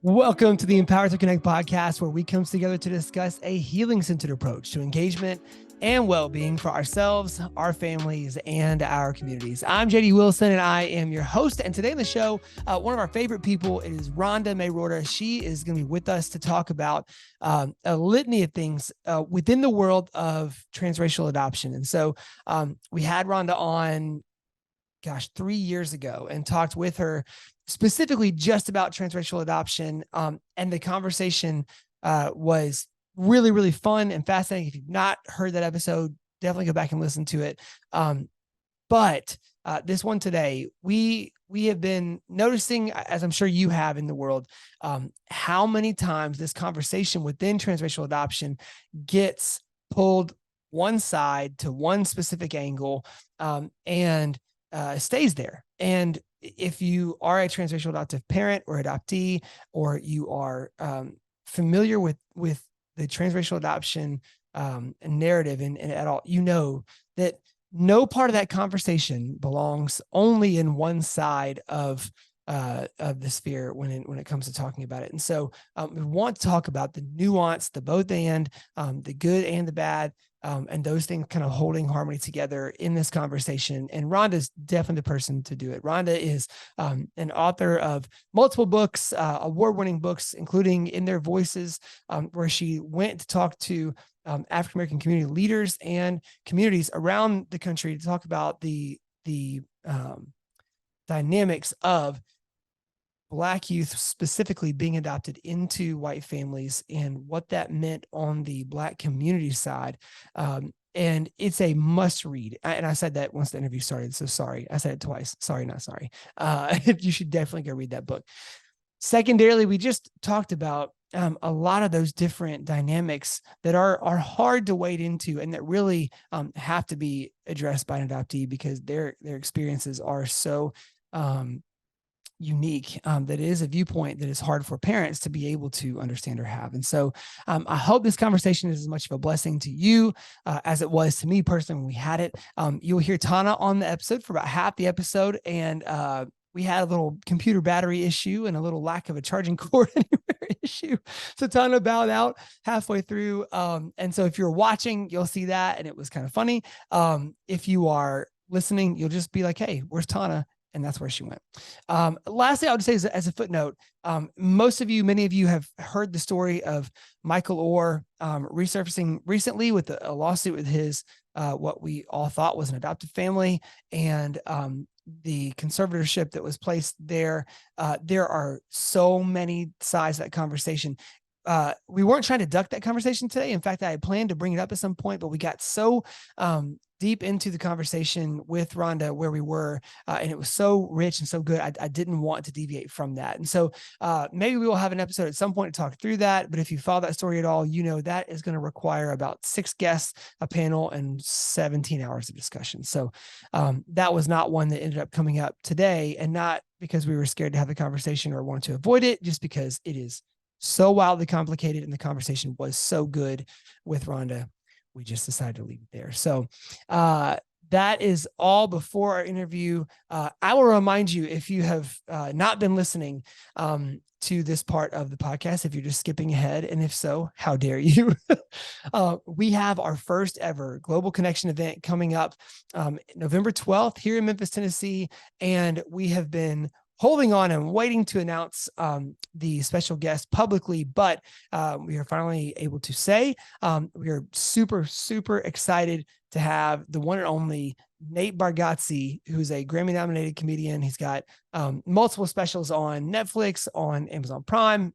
Welcome to the Empower to Connect podcast, where we come together to discuss a healing-centered approach to engagement and well-being for ourselves, our families, and our communities. I'm JD Wilson, and I am your host. And today on the show, one of our favorite people is Rhonda Roorda. She is going to be with us to talk about a litany of things within the world of transracial adoption. And so we had Rhonda on 3 years ago and talked with her specifically just about transracial adoption. And the conversation was really, really fun and fascinating. If you've not heard that episode, definitely go back and listen to it. But this one today, we have been noticing, as I'm sure you have in the world, how many times this conversation within transracial adoption gets pulled one side to one specific angle, and stays there. And if you are a transracial adoptive parent or adoptee, or you are familiar with the transracial adoption narrative and at all, you know that no part of that conversation belongs only in one side of the sphere when it comes to talking about it. And so we want to talk about the nuance, the both and, the good and the bad, and those things kind of holding harmony together in this conversation. And Rhonda's definitely the person to do it. Rhonda is an author of multiple books, award-winning books, including In Their Voices, where she went to talk to African-American community leaders and communities around the country to talk about the dynamics of Black youth specifically being adopted into white families and what that meant on the Black community side. And it's a must read. And I said that once the interview started, so sorry. I said it twice. Sorry, not sorry. You should definitely go read that book. Secondarily, we just talked about a lot of those different dynamics that are hard to wade into and that really have to be addressed by an adoptee because their experiences are so unique, that is a viewpoint that is hard for parents to be able to understand or have. And so I hope this conversation is as much of a blessing to you as it was to me personally when we had it. You'll hear Tana on the episode for about half the episode, and we had a little computer battery issue and a little lack of a charging cord anywhere issue. So Tana bowed out halfway through. And so if you're watching, you'll see that, and it was kind of funny. If you are listening, you'll just be like, hey, where's Tana? And that's where she went. Lastly, I would say as a footnote, many of you have heard the story of Michael Orr resurfacing recently with a lawsuit with his, what we all thought was an adoptive family, and the conservatorship that was placed there. There are so many sides of that conversation. We weren't trying to duck that conversation today. In fact, I had planned to bring it up at some point, but we got so deep into the conversation with Rhonda where we were, and it was so rich and so good. I didn't want to deviate from that. And so maybe we will have an episode at some point to talk through that. But if you follow that story at all, you know that is going to require about 6 guests, a panel, and 17 hours of discussion. So that was not one that ended up coming up today, and not because we were scared to have the conversation or wanted to avoid it, just because it is so wildly complicated and the conversation was so good with Rhonda. We just decided to leave it there. So that is all before our interview. I will remind you, if you have not been listening to this part of the podcast, if you're just skipping ahead, and if so, how dare you? We have our first ever Global Connection event coming up November 12th here in Memphis, Tennessee. And we have been holding on and waiting to announce the special guest publicly, but we are finally able to say we are super, super excited to have the one and only Nate Bargatze, who's a Grammy-nominated comedian. He's got multiple specials on Netflix, on Amazon Prime,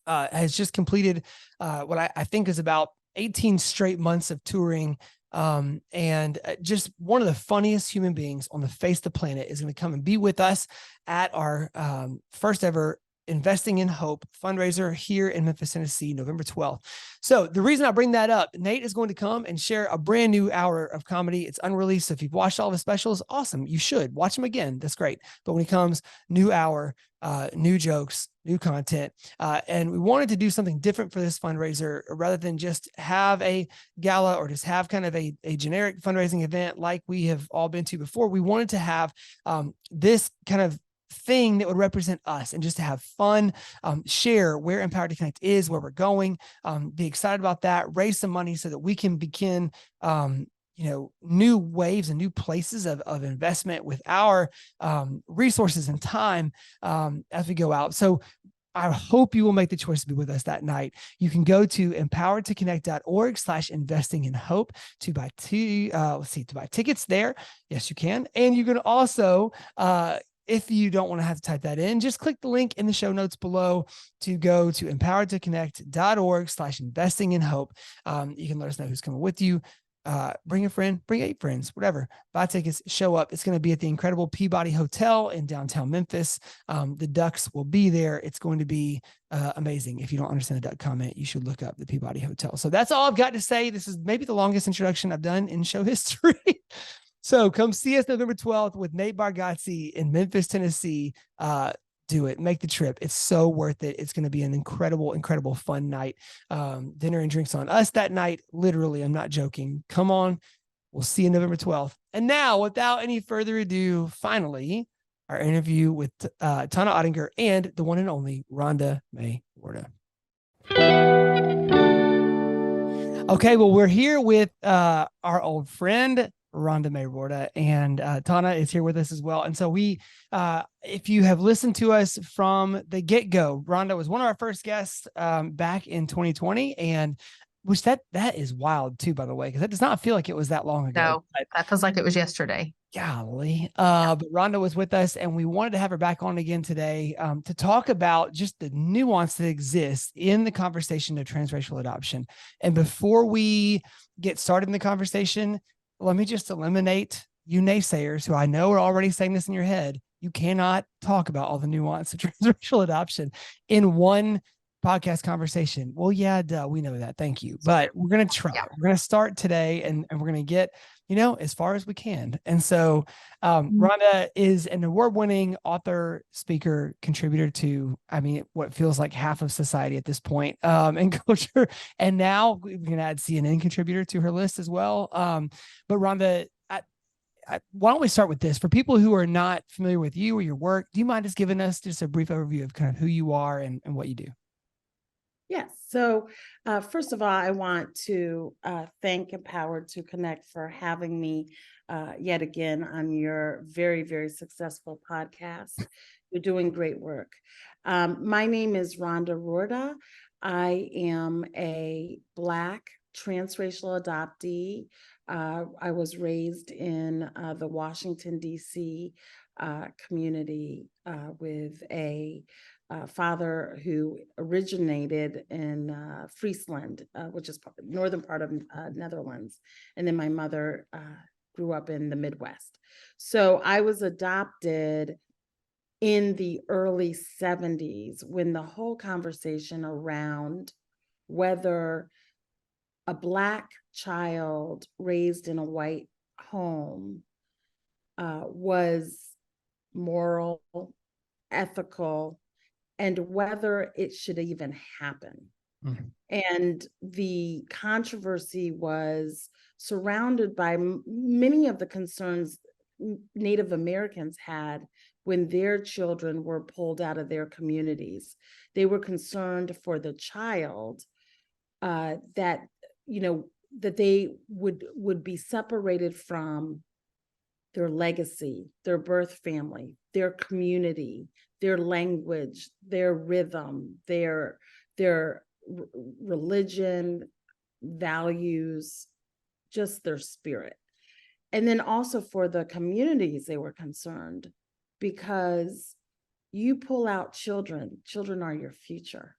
has just completed what I think is about 18 straight months of touring. And just one of the funniest human beings on the face of the planet is going to come and be with us at our first ever Investing in Hope fundraiser here in Memphis, Tennessee, November 12th. So the reason I bring that up, Nate is going to come and share a brand new hour of comedy. It's unreleased. So if you've watched all the specials, awesome. You should watch them again. That's great. But when he comes, new hour, new jokes, new content. And we wanted to do something different for this fundraiser rather than just have a gala or just have kind of a generic fundraising event like we have all been to before. We wanted to have this kind of thing that would represent us, and just to have fun, share where Empowered to Connect is, where we're going, be excited about that, raise some money so that we can begin new waves and new places of investment with our resources and time as we go out. So I hope you will make the choice to be with us that night. You can go to empoweredtoconnect.org/investing in hope to buy tickets there. Yes, you can. And you can also, if you don't want to have to type that in, just click the link in the show notes below to go to empoweredtoconnect.org/investing in hope. You can let us know who's coming with you. Bring a friend, bring 8 friends, whatever. Buy tickets, show up. It's going to be at the incredible Peabody Hotel in downtown Memphis. The Ducks will be there. It's going to be amazing. If you don't understand the Duck comment, you should look up the Peabody Hotel. So that's all I've got to say. This is maybe the longest introduction I've done in show history. So come see us November 12th with Nate Bargatze in Memphis, Tennessee. Do it. Make the trip. It's so worth it. It's going to be an incredible, incredible fun night. Dinner and drinks on us that night. Literally, I'm not joking. Come on. We'll see you November 12th. And now, without any further ado, finally, our interview with Tana Ottinger and the one and only Rhonda May Roorda. Okay, well, we're here with our old friend, Rhonda May Roorda, and Tana is here with us as well. And so if you have listened to us from the get-go, Rhonda was one of our first guests back in 2020, and which that is wild too, by the way, because that does not feel like it was that long ago. No, that feels like it was yesterday. Golly. But Rhonda was with us, and we wanted to have her back on again today to talk about just the nuance that exists in the conversation of transracial adoption. And before we get started in the conversation, let me just eliminate you naysayers who I know are already saying this in your head. You cannot talk about all the nuance of transracial adoption in one podcast conversation. Well, yeah, duh, we know that. Thank you. But we're going to try. Yeah. We're going to start today, and we're going to get, as far as we can. And so Rhonda is an award-winning author, speaker, contributor to, what feels like half of society at this point in culture. And now we can add CNN contributor to her list as well. But Rhonda, why don't we start with this? For people who are not familiar with you or your work, do you mind just giving us just a brief overview of kind of who you are and what you do? Yes. So first of all, I want to thank Empowered to Connect for having me yet again on your very, very successful podcast. You're doing great work. My name is Rhonda Roorda. I am a Black transracial adoptee. I was raised in the Washington, D.C. Community with a father who originated in Friesland, which is northern part of Netherlands. And then my mother grew up in the Midwest. So I was adopted in the early 70s when the whole conversation around whether a Black child raised in a white home was moral, ethical, and whether it should even happen. Mm-hmm. And the controversy was surrounded by many of the concerns Native Americans had when their children were pulled out of their communities. They were concerned for the child that they would be separated from their legacy, their birth family, their community, their language, their rhythm, their religion, values, just their spirit. And then also for the communities, they were concerned because you pull out children are your future.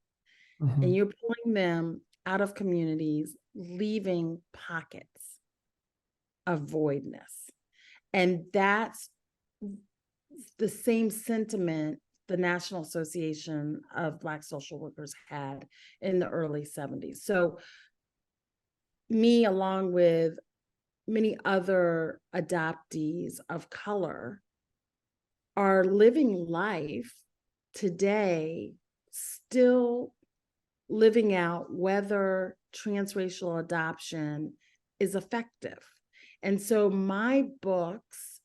Mm-hmm. And you're pulling them out of communities, leaving pockets of voidness. And that's the same sentiment the National Association of Black Social Workers had in the early 70s. So me, along with many other adoptees of color, are living life today, still living out whether transracial adoption is effective. And so my books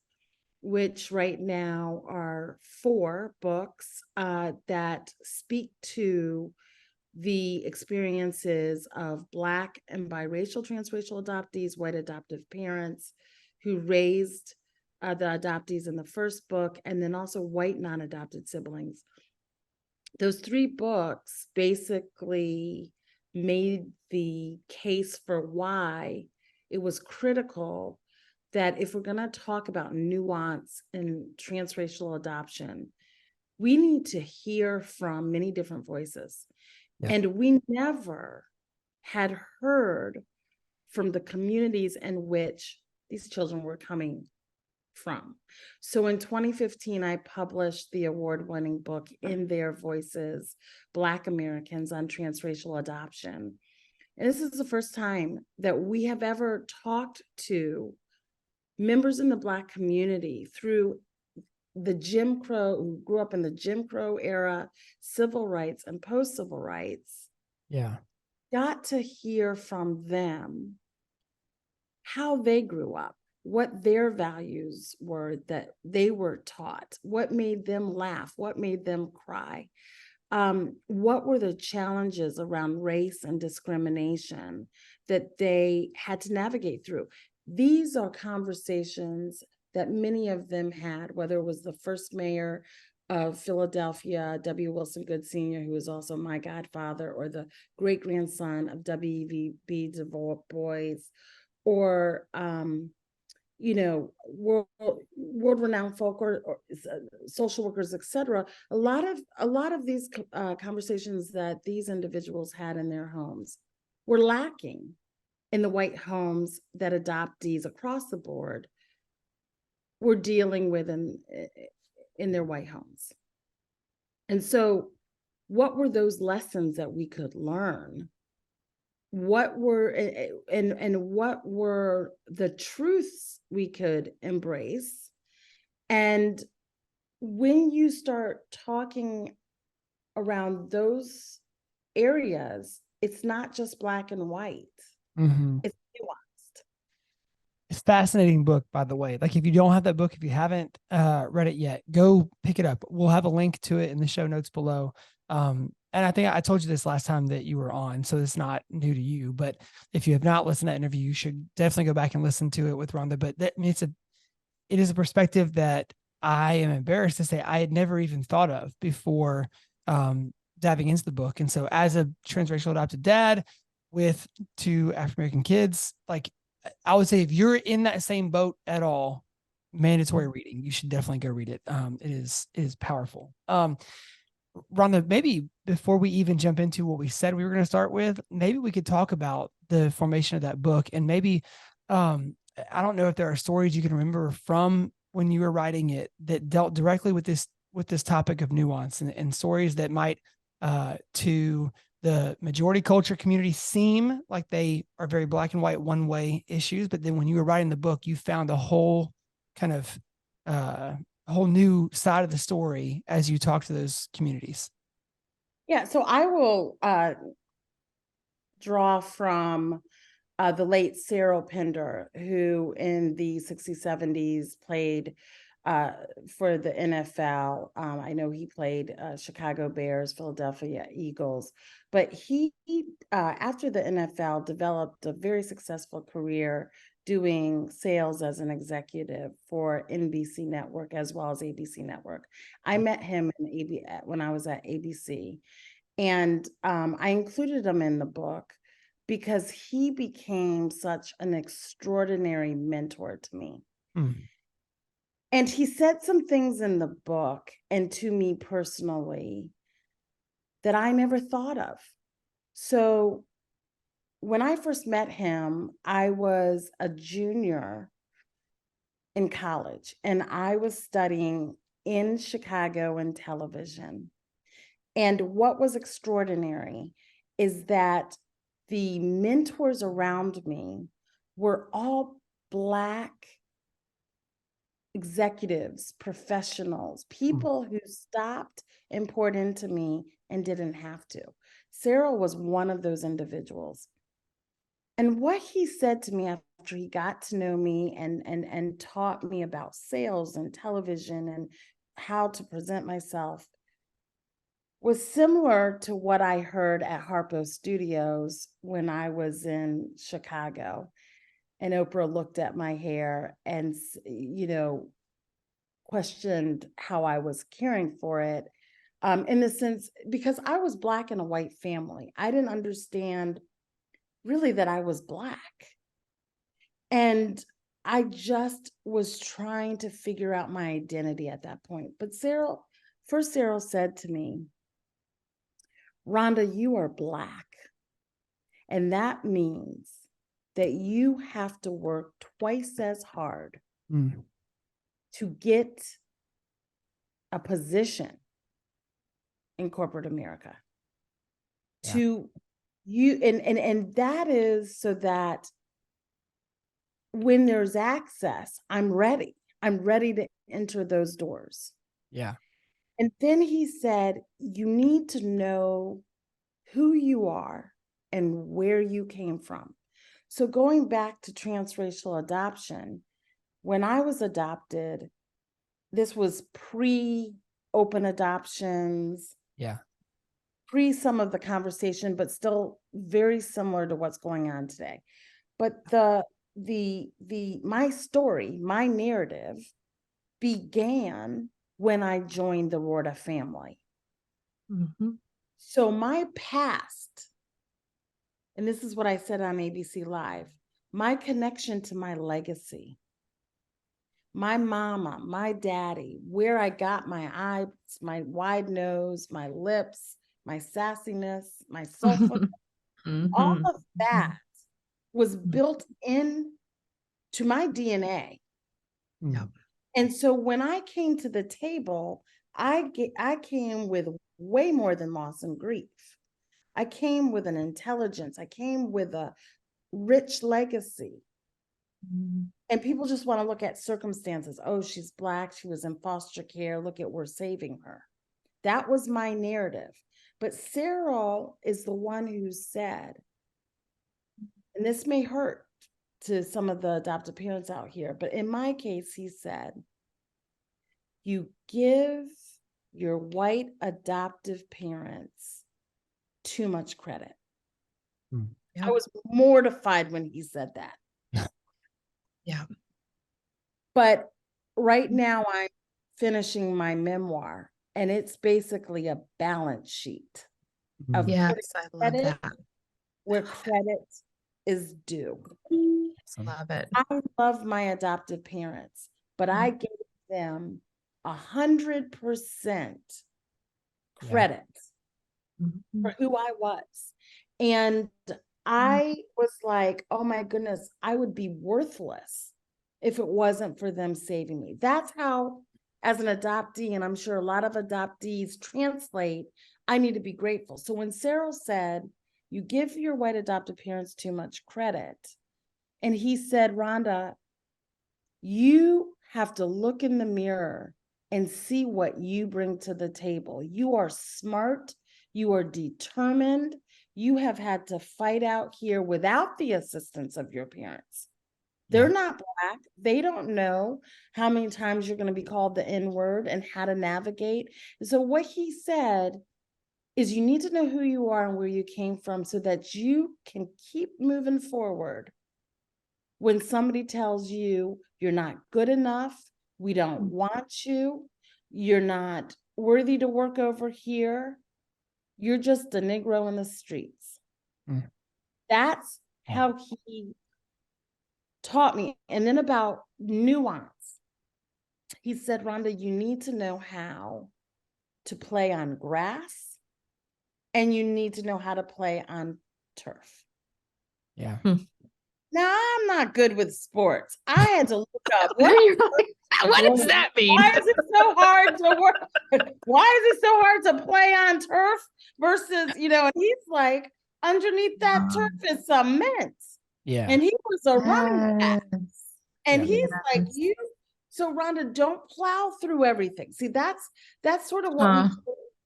which right now are 4 books that speak to the experiences of Black and biracial transracial adoptees, white adoptive parents who raised the adoptees in the first book, and then also white non-adopted siblings. Those 3 books basically made the case for why it was critical that if we're going to talk about nuance and transracial adoption, we need to hear from many different voices. Yeah. And we never had heard from the communities in which these children were coming from. So in 2015, I published the award-winning book, In Their Voices, Black Americans on Transracial Adoption. And this is the first time that we have ever talked to members in the Black community through the Jim Crow, who grew up in the Jim Crow era, civil rights and post-civil rights. Yeah. Got to hear from them how they grew up, what their values were that they were taught, what made them laugh, what made them cry, what were the challenges around race and discrimination that they had to navigate through. These are conversations that many of them had, whether it was the first mayor of Philadelphia, W. Wilson Good Sr., who is also my godfather, or the great-grandson of W.E.B. Du Bois, or world-renowned folk or social workers, etc. A lot of these conversations that these individuals had in their homes were lacking in the white homes that adoptees across the board were dealing with in their white homes. And so, what were those lessons that we could learn? What were and what were the truths we could embrace? And when you start talking around those areas, it's not just Black and white. Mm-hmm. It's nuanced. It's a fascinating book, by the way. Like, if you don't have that book, if you haven't read it yet, go pick it up. We'll have a link to it in the show notes below. And I think I told you this last time that you were on, so it's not new to you. But if you have not listened to that interview, you should definitely go back and listen to it with Rhonda. But it is a perspective that I am embarrassed to say I had never even thought of before diving into the book. And so, as a transracial adopted dad with 2 African-American kids, like, I would say if you're in that same boat at all, mandatory reading. You should definitely go read it. It is powerful. Rhonda, maybe before we even jump into what we said we were going to start with, maybe we could talk about the formation of that book. And maybe, I don't know if there are stories you can remember from when you were writing it that dealt directly with this topic of nuance, and stories that might, to the majority culture community, seem like they are very black and white, one way issues. But then when you were writing the book, you found a whole kind of, whole new side of the story as you talk to those communities. Yeah, so I will draw from the late Cyril Pender, who in the 60s, 70s played for the NFL. I know he played Chicago Bears, Philadelphia Eagles, but he after the NFL, developed a very successful career doing sales as an executive for NBC Network as well as ABC Network. I met him when I was at ABC, and I included him in the book because he became such an extraordinary mentor to me. Mm. And he said some things in the book and to me personally that I never thought of. So when I first met him, I was a junior in college, and I was studying in Chicago in television. And what was extraordinary is that the mentors around me were all Black executives, professionals, people who stopped and poured into me and didn't have to. Sarah was one of those individuals. And what he said to me after he got to know me and taught me about sales and television and how to present myself was similar to what I heard at Harpo Studios when I was in Chicago. And Oprah looked at my hair and, questioned how I was caring for it. In the sense, because I was Black in a white family, I didn't understand really that I was Black. And I just was trying to figure out my identity at that point. But Cyril said to me, Rhonda, you are Black. And that means that you have to work twice as hard to get a position in corporate America. Yeah. To you, and that is so that when there's access, I'm ready to enter those doors. Yeah. And then he said, you need to know who you are and where you came from. So going back to transracial adoption, when I was adopted, this was pre-open adoptions. Yeah. Pre some of the conversation, but still very similar to what's going on today. But my story, my narrative began when I joined the Roorda family. Mm-hmm. So my past, and this is what I said on ABC Live, my connection to my legacy, my mama, my daddy, where I got my eyes, my wide nose, my lips, my sassiness, my soulful, all of that was built in to my DNA. Yeah. And so when I came to the table, I came with way more than loss and grief. I came with an intelligence. I came with a rich legacy. And people just want to look at circumstances. Oh, she's Black. She was in foster care. Look at, we're saving her. That was my narrative. But Cyril is the one who said, and this may hurt to some of the adoptive parents out here, but in my case, he said, you give your white adoptive parents too much credit. Yep. I was mortified when he said that. Yeah. But right now I'm finishing my memoir, and it's basically a balance sheet of Yes, I love credit that. where credit is due. Love it. I love my adoptive parents, but I gave them 100% credit for who I was. And I was like, oh my goodness, I would be worthless if it wasn't for them saving me. That's how, as an adoptee, and I'm sure a lot of adoptees translate, I need to be grateful. So when Cyril said, you give your white adoptive parents too much credit, and he said, Rhonda, you have to look in the mirror and see what you bring to the table. You are smart. You are determined. You have had to fight out here without the assistance of your parents. They're not Black. They don't know how many times you're going to be called the N-word and how to navigate. So what he said is you need to know who you are and where you came from so that you can keep moving forward. When somebody tells you you're not good enough, we don't want you, you're not worthy to work over here, you're just a Negro in the streets. That's how he taught me. And then about nuance, he said, Rhonda, you need to know how to play on grass, and you need to know how to play on turf. Yeah. Now, I'm not good with sports. I had to look up What does that mean? Why is it so hard to work? Why is it so hard to play on turf versus, and he's like, underneath that turf is cement. Yeah. And he was a running back. And Yeah. he's like, so Rhonda, don't plow through everything. See, that's sort of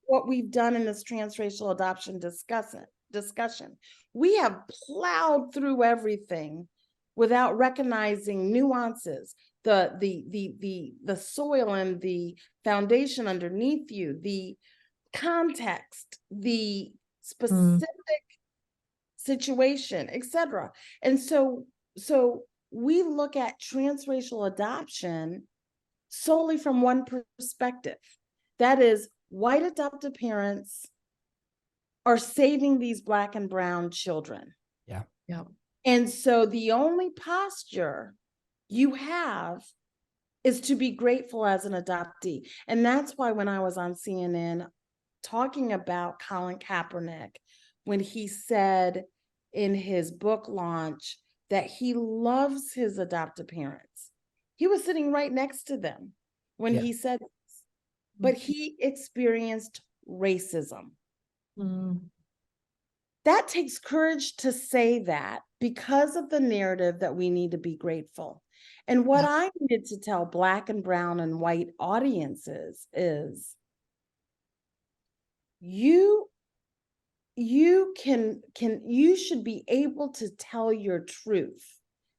what we've done in this transracial adoption discussion. discussion. We have plowed through everything without recognizing nuances, the soil and the foundation underneath you, the context, the specific situation, etc. And so we look at transracial adoption solely from one perspective. That is, white adoptive parents are saving these Black and brown children. Yeah. Yeah. And so the only posture you have is to be grateful as an adoptee. And that's why when I was on CNN talking about Colin Kaepernick, when he said in his book launch that he loves his adoptive parents, he was sitting right next to them when he said this, but he experienced racism. That takes courage to say that because of the narrative that we need to be grateful. And what I needed to tell Black and brown and white audiences is you should be able to tell your truth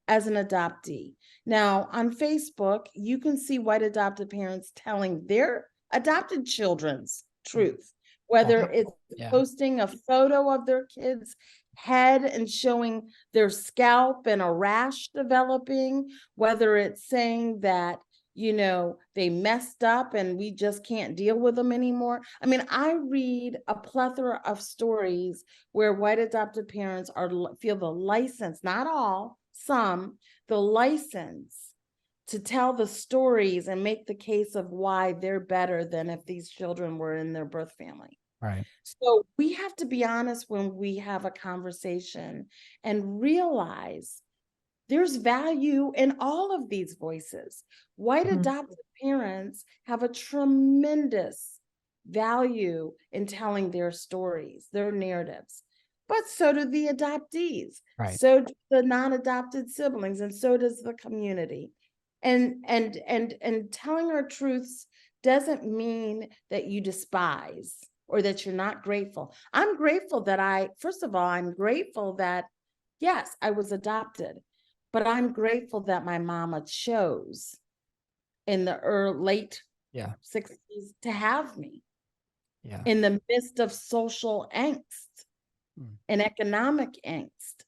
as an adoptee. Now, on Facebook, you can see white adoptive parents telling their adopted children's truth, whether it's posting a photo of their kid's head and showing their scalp and a rash developing, whether it's saying that, you know, they messed up and we just can't deal with them anymore. I mean, I read a plethora of stories where white adoptive parents feel the license, not all, some, the license to tell the stories and make the case of why they're better than if these children were in their birth family. Right. So we have to be honest when we have a conversation and realize there's value in all of these voices. White adoptive parents have a tremendous value in telling their stories, their narratives, but so do the adoptees. Right. So do the non-adopted siblings, and so does the community. And telling our truths doesn't mean that you despise or that you're not grateful. I'm grateful that first of all, I'm grateful that, yes, I was adopted. But I'm grateful that my mama chose in the late 60s to have me in the midst of social angst and economic angst.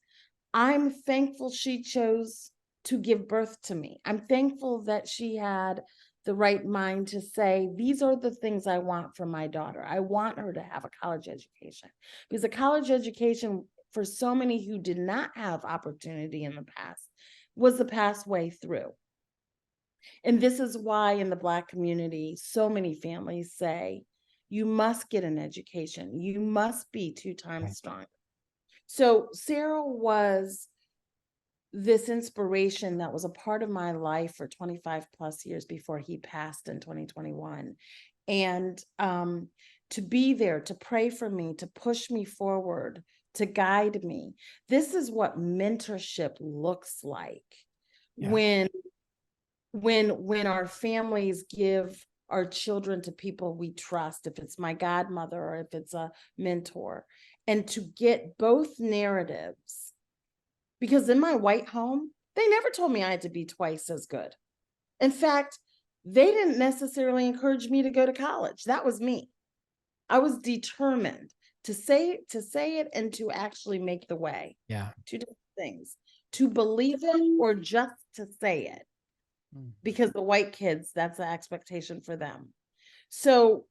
I'm thankful she chose to give birth to me. I'm thankful that she had the right mind to say, these are the things I want for my daughter. I want her to have a college education, because a college education for so many who did not have opportunity in the past was the pathway through. And this is why in the Black community, so many families say, you must get an education. You must be 2 times stronger. So Sarah was this inspiration that was a part of my life for 25 plus years before he passed in 2021. And to be there, to pray for me, to push me forward, to guide me. This is what mentorship looks like when our families give our children to people we trust, if it's my godmother or if it's a mentor, and to get both narratives. Because in my white home, they never told me I had to be twice as good. In fact, they didn't necessarily encourage me to go to college. That was me. I was determined to say it and to actually make the way. Yeah. 2 different things. To believe it or just to say it. Because the white kids, that's the expectation for them. So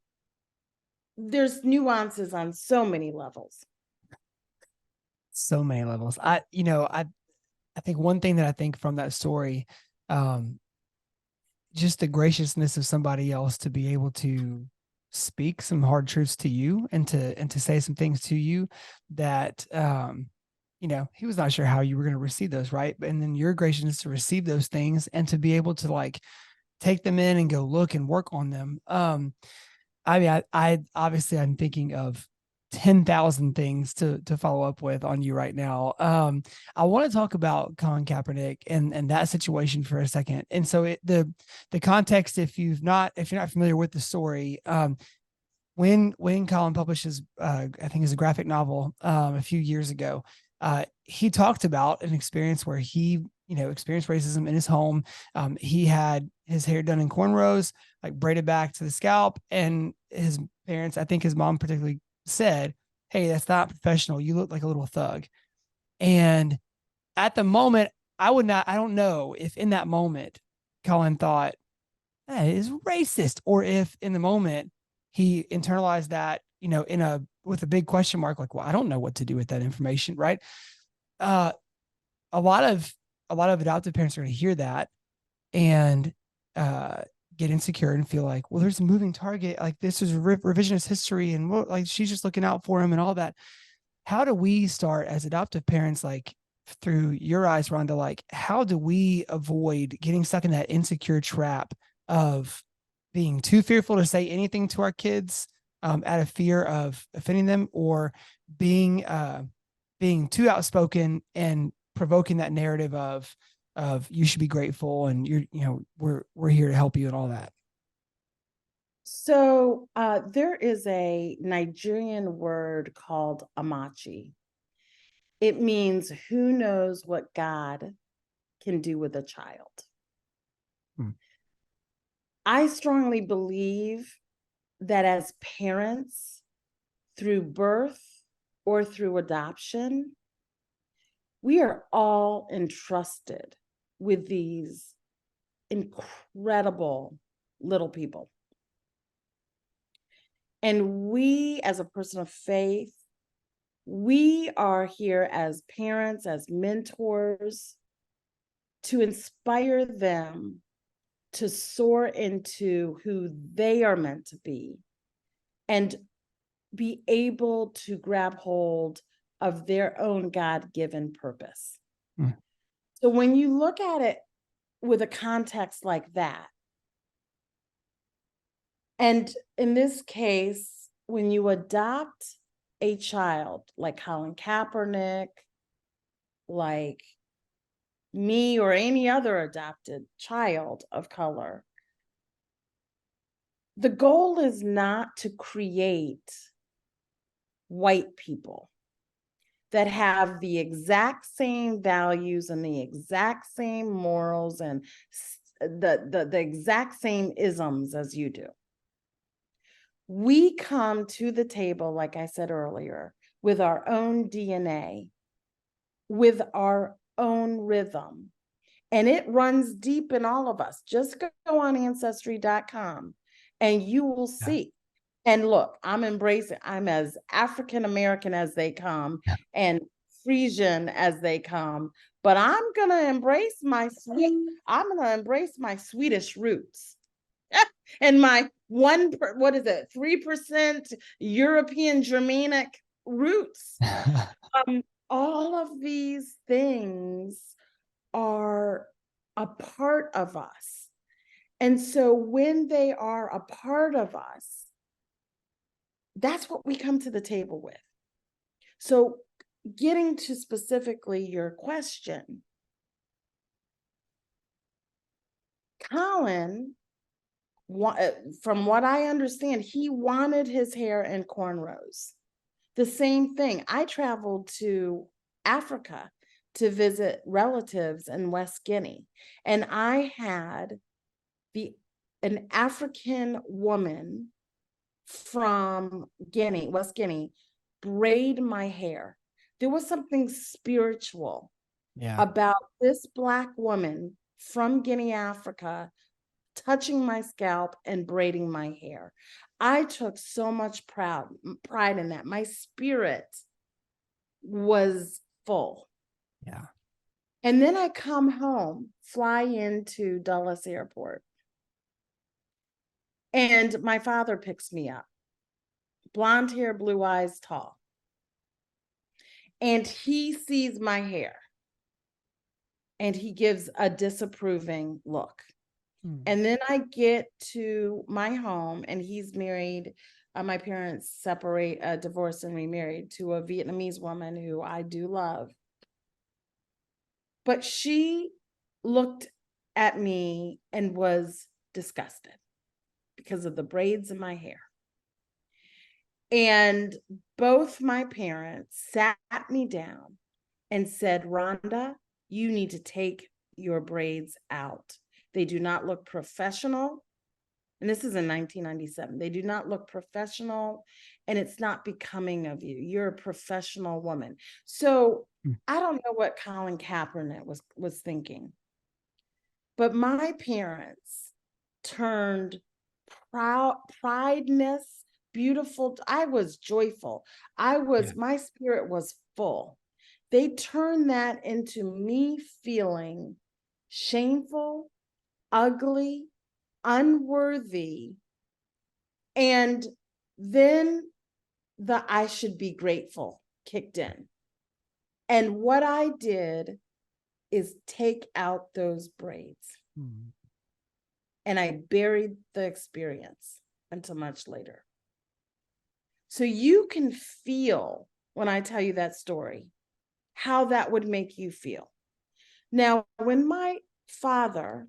there's nuances on so many levels. So many levels. I think one thing that I think from that story, just the graciousness of somebody else to be able to speak some hard truths to you and to say some things to you that, he was not sure how you were going to receive those. Right. And then your graciousness to receive those things and to be able to like take them in and go look and work on them. I mean, I obviously I'm thinking of 10,000 things to follow up with on you right now. I want to talk about Colin Kaepernick and that situation for a second. And so the context, if you're not familiar with the story, when Colin published his, I think his graphic novel a few years ago, he talked about an experience where he, experienced racism in his home. He had his hair done in cornrows, like braided back to the scalp, and his parents, I think his mom particularly, said, "Hey, that's not professional. You look like a little thug." And at the moment, I don't know if in that moment Colin thought that is racist, or if in the moment he internalized that, with a big question mark, like, well, I don't know what to do with that information, right? Uh, a lot of adoptive parents are going to hear that and get insecure and feel like, well, there's a moving target, like this is revisionist history, and like she's just looking out for him and all that. How do we start as adoptive parents, like through your eyes, Rhonda, like how do we avoid getting stuck in that insecure trap of being too fearful to say anything to our kids, out of fear of offending them, or being being too outspoken and provoking that narrative of you should be grateful and we're here to help you and all that? So there is a Nigerian word called amachi. It means who knows what God can do with a child. I strongly believe that as parents, through birth or through adoption, we are all entrusted with these incredible little people. And we, as a person of faith, we are here as parents, as mentors, to inspire them to soar into who they are meant to be and be able to grab hold of their own God-given purpose. So when you look at it with a context like that, and in this case, when you adopt a child like Colin Kaepernick, like me or any other adopted child of color, the goal is not to create white people that have the exact same values and the exact same morals and the exact same isms as you do. We come to the table, like I said earlier, with our own DNA, with our own rhythm, and it runs deep in all of us. Just go on ancestry.com and you will see. And look, I'm as African American as they come, and Frisian as they come, but I'm gonna embrace my Swedish roots. And my 3% European Germanic roots. All of these things are a part of us. And so when they are a part of us, that's what we come to the table with. So getting to specifically your question, Colin, from what I understand, he wanted his hair in cornrows. The same thing. I traveled to Africa to visit relatives in West Guinea, and I had an African woman from West Guinea, braid my hair. There was something spiritual about this Black woman from Guinea, Africa, touching my scalp and braiding my hair. I took so much pride in that. My spirit was full. Yeah. And then I come home, fly into Dulles Airport, and my father picks me up. Blonde hair, blue eyes, tall. And he sees my hair and he gives a disapproving look. And then I get to my home and he's married. My parents divorced and remarried to a Vietnamese woman who I do love. But she looked at me and was disgusted because of the braids in my hair. And both my parents sat me down and said, Rhonda, you need to take your braids out. They do not look professional. And this is in 1997. They do not look professional, and it's not becoming of you. You're a professional woman. So I don't know what Colin Kaepernick was thinking, but my parents turned prideness, beautiful. I was joyful. My spirit was full. They turned that into me feeling shameful, ugly, unworthy. And then the I should be grateful kicked in. And what I did is take out those braids. And I buried the experience until much later. So you can feel, when I tell you that story, how that would make you feel. Now, when my father,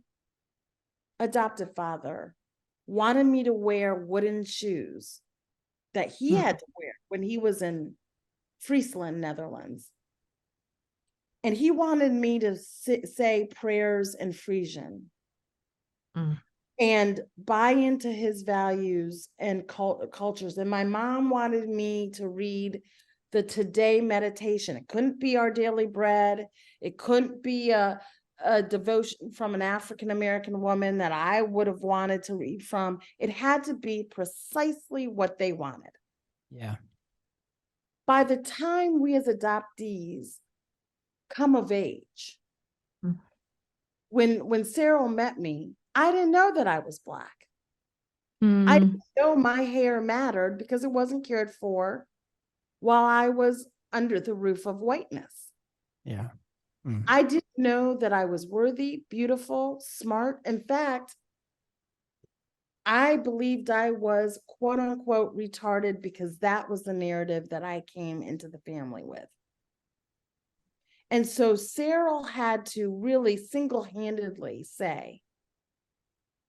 adoptive father, wanted me to wear wooden shoes that he had to wear when he was in Friesland, Netherlands, and he wanted me to say prayers in Frisian and buy into his values and cultures. And my mom wanted me to read the Today meditation. It couldn't be Our Daily Bread. It couldn't be a devotion from an African-American woman that I would have wanted to read from. It had to be precisely what they wanted. Yeah. By the time we as adoptees come of age, when Cyril met me, I didn't know that I was Black. I didn't know my hair mattered because it wasn't cared for while I was under the roof of whiteness. Yeah. I didn't know that I was worthy, beautiful, smart. In fact, I believed I was quote unquote retarded because that was the narrative that I came into the family with. And so Cyril had to really single-handedly say,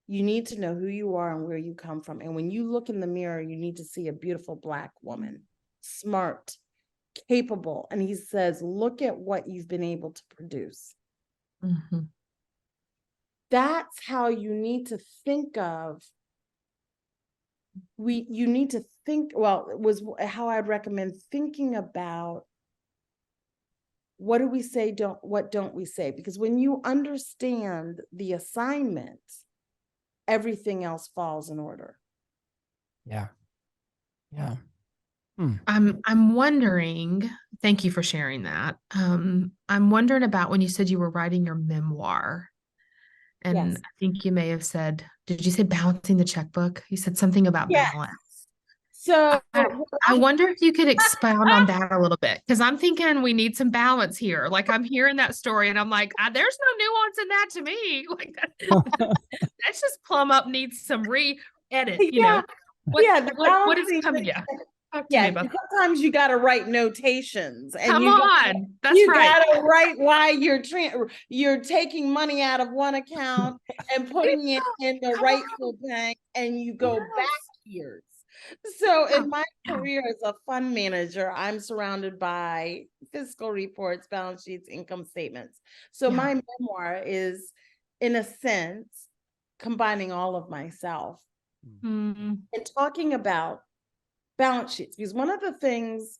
you need to know who you are and where you come from. And when you look in the mirror, you need to see a beautiful Black woman, smart, capable. And he says, look at what you've been able to produce. That's how you need to think of, you need to think, well, it was how I'd recommend thinking about what do we say, what don't we say? Because when you understand the assignment, everything else falls in order. Yeah. Yeah. I'm wondering, thank you for sharing that. I'm wondering about when you said you were writing your memoir, and Yes. I think you may have said, did you say balancing the checkbook? You said something about balance. So I wonder if you could expound on that a little bit, because I'm thinking we need some balance here. Like I'm hearing that story and I'm like, there's no nuance in that to me. Like that's just plumb up needs some re-edit, you know. What is coming? Yeah. Talk to me about that. Sometimes you got to write notations, and Come on, that's you right. got to write why you're taking money out of one account and putting it in the rightful bank, and you go back years. So in my career as a fund manager, I'm surrounded by fiscal reports, balance sheets, income statements. So my memoir is, in a sense, combining all of myself and talking about balance sheets. Because one of the things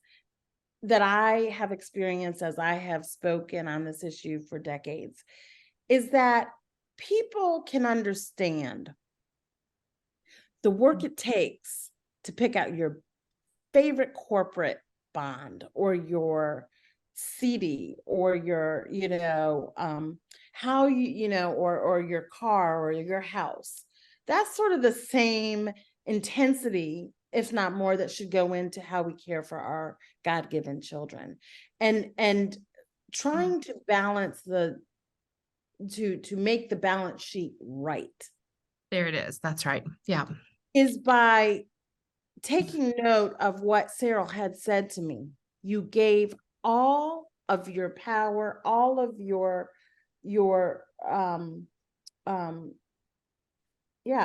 that I have experienced as I have spoken on this issue for decades is that people can understand the work it takes to pick out your favorite corporate bond or your CD or your, how or your car or your house. That's sort of the same intensity, if not more, that should go into how we care for our God-given children. And trying to balance to make the balance sheet right. There it is. That's right. Yeah. Is by taking note of what Cyril had said to me. You gave all of your power, all of your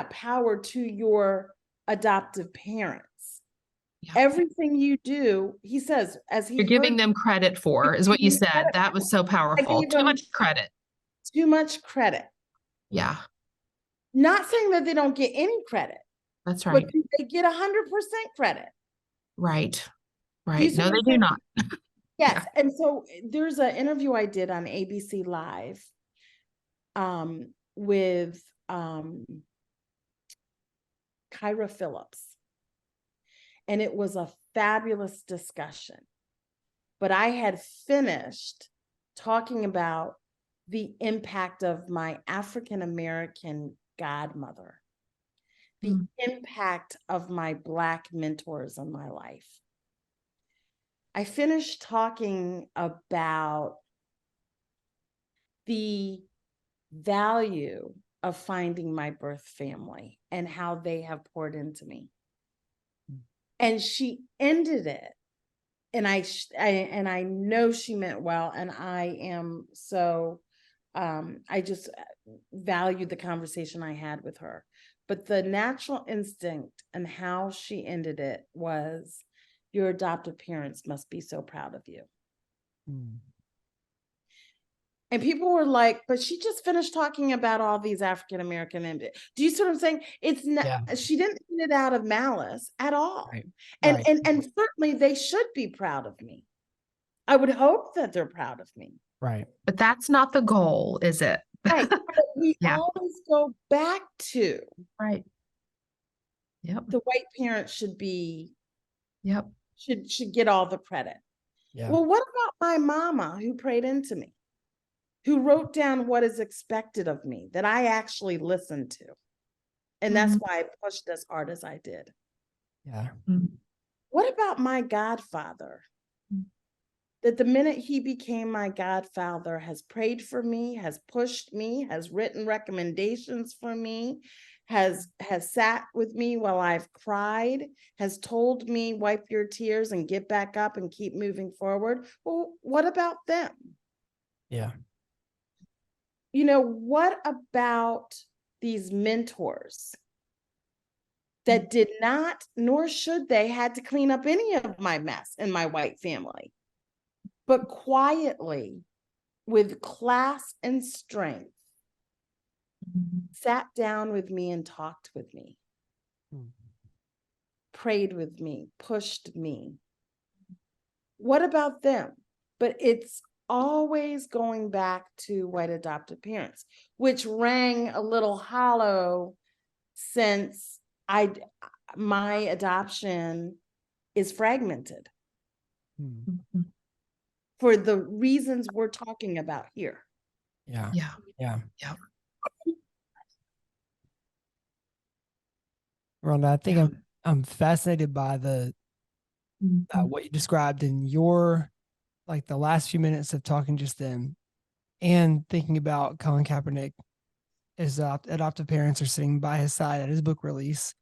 power to your adoptive parents. Yeah. Everything you do, he says, as he You're giving heard them credit for, is what you said. That was so powerful. gave Too them much credit. too much credit. Yeah, Not saying that they don't get any credit, that's but right. they get 100% credit. Right. Do you Right. see No, what they I'm do saying? not. Yes. And so there's an interview I did on ABC Live with Kyra Phillips. And it was a fabulous discussion. But I had finished talking about the impact of my African American godmother, the impact of my Black mentors in my life. I finished talking about the value of finding my birth family and how they have poured into me. And she ended it, and I know she meant well, and I am so I just valued the conversation I had with her. But the natural instinct and how she ended it was, your adoptive parents must be so proud of you. And people were like, but she just finished talking about all these African American. Do you see what I'm saying? It's not, she didn't mean it out of malice at all. Right. And certainly they should be proud of me. I would hope that they're proud of me. Right. But that's not the goal, is it? Right. But we Yeah. always go back to Right. Yep. the white parents should be, Yep. should get all the credit. Yeah. Well, what about my mama who prayed into me, who wrote down what is expected of me, that I actually listened to? And that's why I pushed as hard as I did. Yeah. What about my godfather? That the minute he became my godfather has prayed for me, has pushed me, has written recommendations for me, has sat with me while I've cried, has told me, wipe your tears and get back up and keep moving forward. Well, what about them? Yeah. You know, what about these mentors that did not, nor should they, had to clean up any of my mess in my white family, but quietly, with class and strength, sat down with me and talked with me, prayed with me, pushed me? What about them? But it's always going back to white adoptive parents, which rang a little hollow since my adoption is fragmented for the reasons we're talking about here. Yeah. Yeah. Yeah. Yeah. Rhonda, I think Yeah. I'm fascinated by the what you described in your, like, the last few minutes of talking just then, and thinking about Colin Kaepernick. His adoptive parents are sitting by his side at his book release.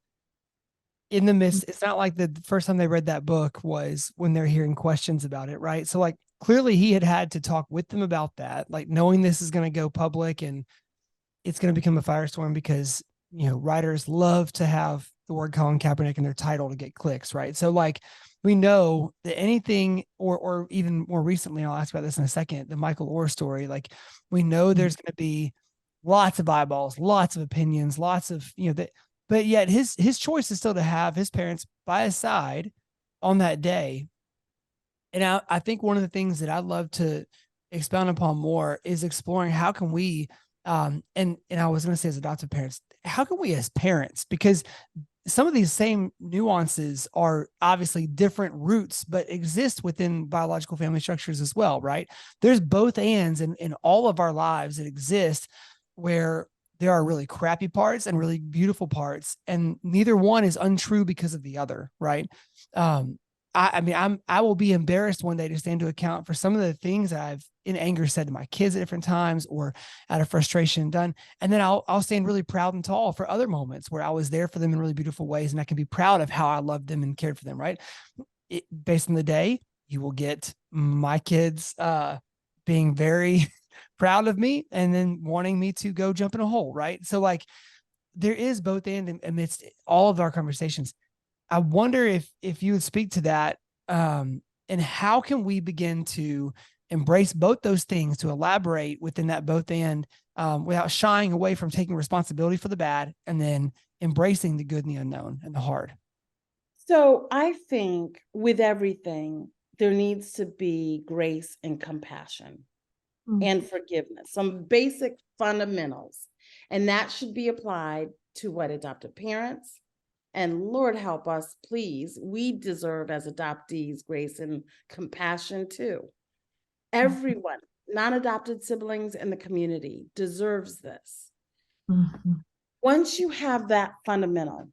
In the midst, it's not like the first time they read that book was when they're hearing questions about it, right? So, like, clearly he had to talk with them about that, like, knowing this is going to go public and it's going to become a firestorm because, you know, writers love to have the word Colin Kaepernick in their title to get clicks, right? So, like, we know that anything, or even more recently, I'll ask about this in a second, the Michael Orr story, like, we know there's going to be lots of eyeballs, lots of opinions, lots of, you know, that, but yet his choice is still to have his parents by his side on that day. And I think one of the things that I'd love to expound upon more is exploring how can we, and I was going to say as adoptive parents, how can we as parents, because some of these same nuances are obviously different roots, but exist within biological family structures as well, right? There's both ands in all of our lives that exist, where there are really crappy parts and really beautiful parts, and neither one is untrue because of the other, right? I mean, I will be embarrassed one day to stand to account for some of the things I've in anger said to my kids at different times, or out of frustration done. And then I'll stand really proud and tall for other moments where I was there for them in really beautiful ways. And I can be proud of how I loved them and cared for them, right? Based on the day, you will get my kids being very proud of me and then wanting me to go jump in a hole, right? So, like, there is both and amidst all of our conversations. I wonder if you would speak to that, and how can we begin to embrace both those things, to elaborate within that both and, without shying away from taking responsibility for the bad and then embracing the good and the unknown and the hard. So I think with everything, there needs to be grace and compassion and forgiveness, some basic fundamentals. And that should be applied to what adoptive parents. And Lord help us, please, we deserve as adoptees grace and compassion too. Everyone, non-adopted siblings in the community deserves this. Once you have that fundamental,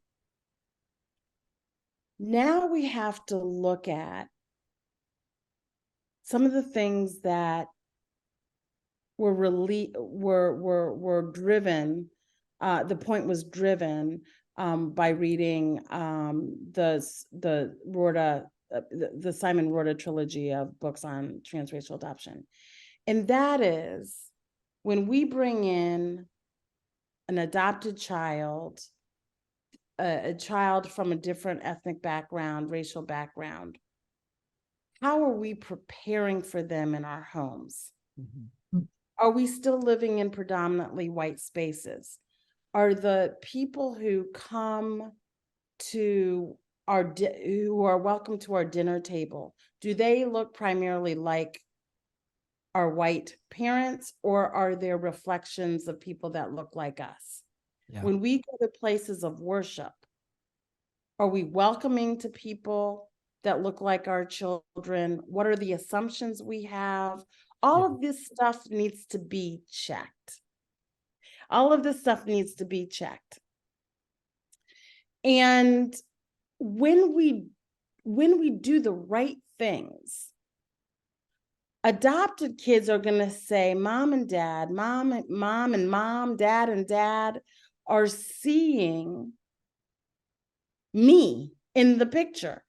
now we have to look at some of the things that were driven. The point was driven by reading the Roorda, the Simon Roorda trilogy of books on transracial adoption, and that is when we bring in an adopted child, a child from a different ethnic background, racial background. How are we preparing for them in our homes? Are we still living in predominantly white spaces? Are the people who come to who are welcome to our dinner table, do they look primarily like our white parents, or are there reflections of people that look like us? Yeah. When we go to places of worship, are we welcoming to people that look like our children? What are the assumptions we have? All of this stuff needs to be checked. All of this stuff needs to be checked. And when we do the right things, adopted kids are going to say, mom and dad, mom and mom, dad and dad are seeing me in the picture.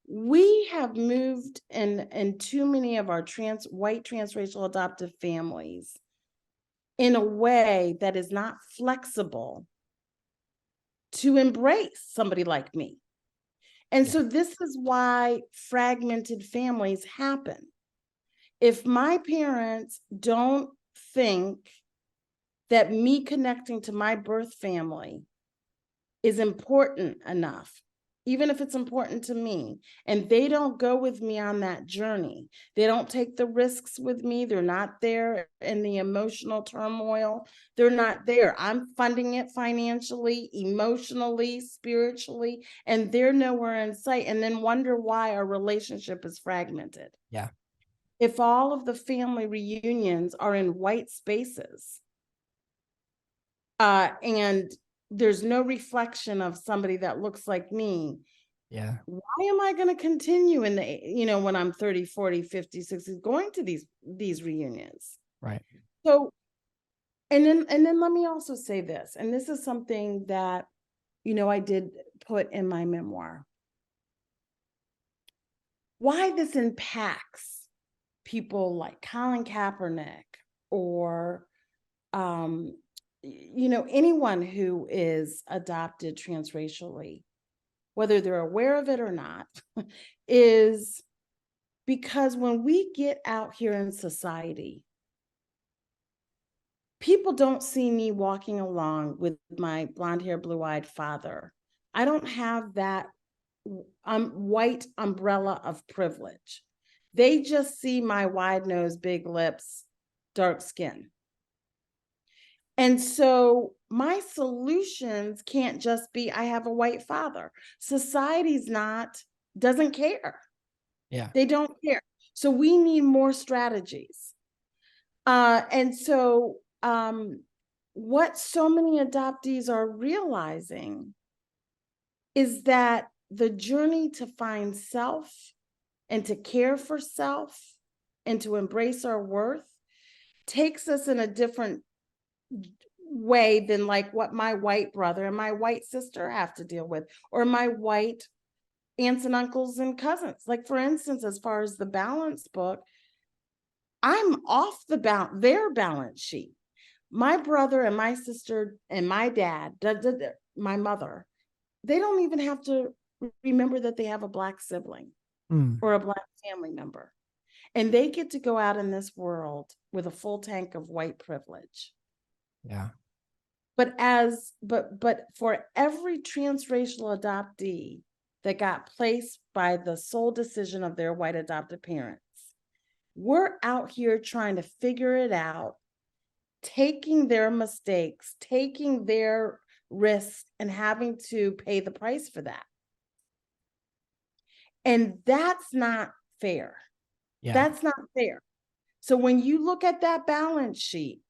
We have moved in too many of our white transracial adoptive families in a way that is not flexible to embrace somebody like me. And so this is why fragmented families happen. If my parents don't think that me connecting to my birth family is important enough, even if it's important to me, and they don't go with me on that journey, they don't take the risks with me, they're not there in the emotional turmoil, they're not there. I'm funding it financially, emotionally, spiritually, and they're nowhere in sight, and then wonder why our relationship is fragmented. Yeah. If all of the family reunions are in white spaces, and there's no reflection of somebody that looks like me, yeah, why am I going to continue in the, when I'm 30, 40, 50, 60, going to these reunions? Right. So, and then let me also say this, and this is something that, I did put in my memoir. Why this impacts people like Colin Kaepernick or, anyone who is adopted transracially, whether they're aware of it or not, is because when we get out here in society, people don't see me walking along with my blonde hair, blue-eyed father. I don't have that white umbrella of privilege. They just see my wide nose, big lips, dark skin. And so my solutions can't just be, I have a white father. Society's doesn't care. Yeah. They don't care. So we need more strategies. And so what so many adoptees are realizing is that the journey to find self and to care for self and to embrace our worth takes us in a different way than like what my white brother and my white sister have to deal with, or my white aunts and uncles and cousins. Like, for instance, as far as the balance book, I'm off their balance sheet. My brother and my sister and my dad, my mother, they don't even have to remember that they have a Black sibling Mm, or a Black family member. And they get to go out in this world with a full tank of white privilege. yeah. But for every transracial adoptee that got placed by the sole decision of their white adopted parents, we're out here trying to figure it out, taking their mistakes, taking their risks, and having to pay the price for that. And that's not fair. Yeah. That's not fair. So when you look at that balance sheet,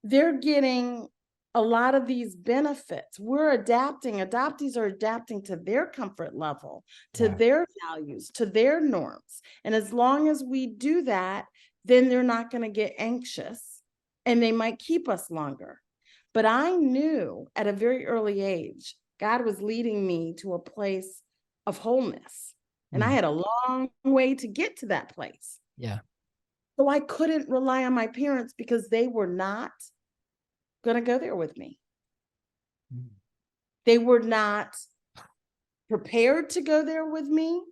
they're getting a lot of these benefits. We're adapting, adoptees are adapting to their comfort level, to Yeah. their values, to their norms. And as long as we do that, then they're not going to get anxious and they might keep us longer. But I knew at a very early age, God was leading me to a place of wholeness. And I Mm, had a long way to get to that place. yeah. So I couldn't rely on my parents because they were not going to go there with me. Mm, They were not prepared to go there with me.